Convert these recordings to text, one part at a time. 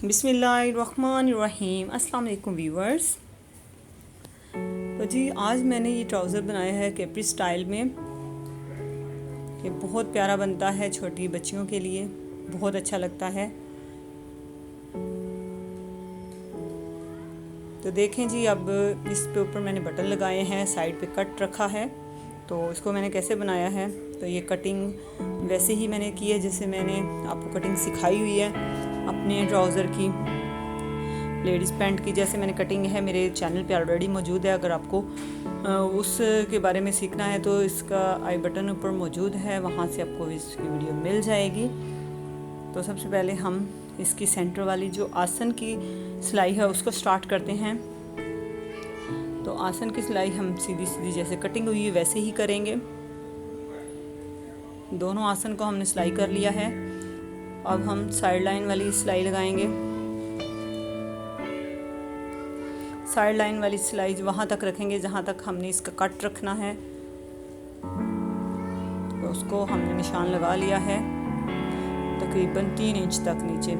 बिस्मिल्लाहिर्रहमानिर्रहीम। अस्सलाम वालेकुम व्यूअर्स। तो जी आज मैंने ये ट्राउज़र बनाया है कैप्री स्टाइल में। ये बहुत प्यारा बनता है छोटी बच्चियों के लिए, बहुत अच्छा लगता है। तो देखें जी, अब इस पे ऊपर मैंने बटन लगाए हैं, साइड पे कट रखा है। तो इसको मैंने कैसे बनाया है, तो ये कटिंग वैसे ही मैंने की है जैसे मैंने आपको कटिंग सिखाई हुई है अपने ट्राउज़र की, लेडीज़ पैंट की। जैसे मैंने कटिंग है मेरे चैनल पे ऑलरेडी मौजूद है। अगर आपको उसके बारे में सीखना है तो इसका आई बटन ऊपर मौजूद है, वहाँ से आपको इसकी वीडियो मिल जाएगी। तो सबसे पहले हम इसकी सेंटर वाली जो आसन की सिलाई है उसको स्टार्ट करते हैं। तो आसन की सिलाई हम सीधी सीधी जैसे कटिंग हुई है वैसे ही करेंगे। दोनों आसन को हमने सिलाई कर लिया है। अब हम साइड लाइन वाली सिलाई लगाएंगे। साइड लाइन वाली सिलाई वहाँ तक रखेंगे जहाँ तक हमने इसका कट रखना है। तो उसको हमने निशान लगा लिया है तकरीबन 3 इंच तक नीचे।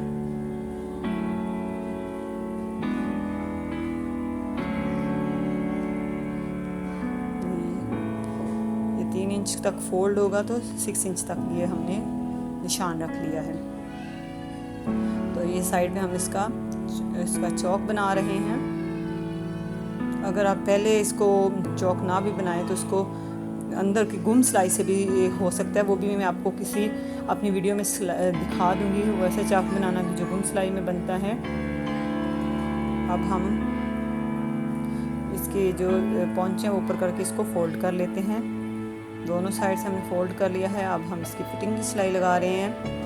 ये 3 इंच तक फोल्ड होगा तो 6 इंच तक ये हमने निशान रख लिया है। तो ये साइड में हम इसका चौक बना रहे हैं। अगर आप पहले इसको चौक ना भी बनाएं तो इसको अंदर की गुम सिलाई से भी हो सकता है, वो भी मैं आपको किसी अपनी वीडियो में दिखा दूंगी। वैसे चाक बनाना भी जो गुम सिलाई में बनता है। अब हम इसके जो पौंचे हैं ऊपर करके इसको फोल्ड कर लेते हैं। दोनों साइड से हमने फोल्ड कर लिया है। अब हम इसकी फिटिंग की सिलाई लगा रहे हैं।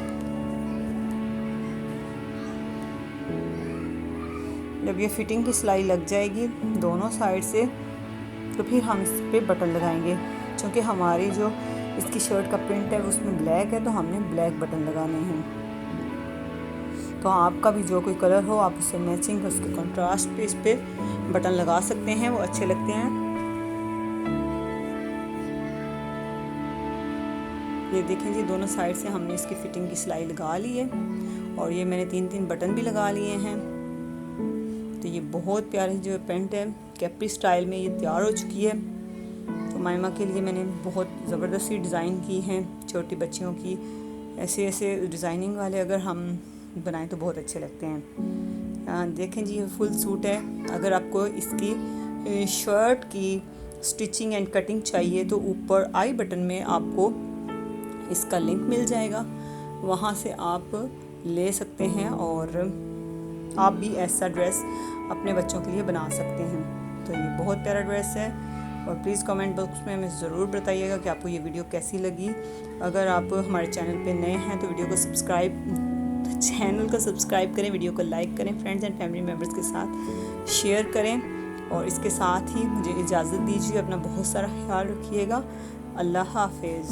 जब ये फिटिंग की सिलाई लग जाएगी दोनों साइड से, तो फिर हम इस पे बटन लगाएंगे। क्योंकि हमारी जो इसकी शर्ट का प्रिंट है उसमें ब्लैक है, तो हमने ब्लैक बटन लगाने हैं। तो आपका भी जो कोई कलर हो आप उससे मैचिंग उसके कंट्रास्ट पे इस पे बटन लगा सकते हैं, वो अच्छे लगते हैं। ये देखें जी, दोनों साइड से हमने इसकी फिटिंग की सिलाई लगा ली है और ये मैंने 3-3 बटन भी लगा लिए हैं। तो ये बहुत प्यारी जो पेंट है कैप्री स्टाइल में ये तैयार हो चुकी है। तो मायमा के लिए मैंने बहुत ज़बरदस्ती डिज़ाइन की हैं छोटी बच्चियों की। ऐसे ऐसे डिज़ाइनिंग वाले अगर हम बनाएं तो बहुत अच्छे लगते हैं। देखें जी, ये फुल सूट है। अगर आपको इसकी शर्ट की स्टिचिंग एंड कटिंग चाहिए तो ऊपर आई बटन में आपको इसका लिंक मिल जाएगा, वहाँ से आप ले सकते हैं और आप भी ऐसा ड्रेस अपने बच्चों के लिए बना सकते हैं। तो ये बहुत प्यारा ड्रेस है और प्लीज़ कमेंट बॉक्स में हमें ज़रूर बताइएगा कि आपको ये वीडियो कैसी लगी। अगर आप हमारे चैनल पे नए हैं तो चैनल को सब्सक्राइब करें, वीडियो को लाइक करें, फ्रेंड्स एंड फैमिली मेम्बर्स के साथ शेयर करें। और इसके साथ ही मुझे इजाज़त दीजिए। अपना बहुत सारा ख्याल रखिएगा। अल्लाह हाफिज़।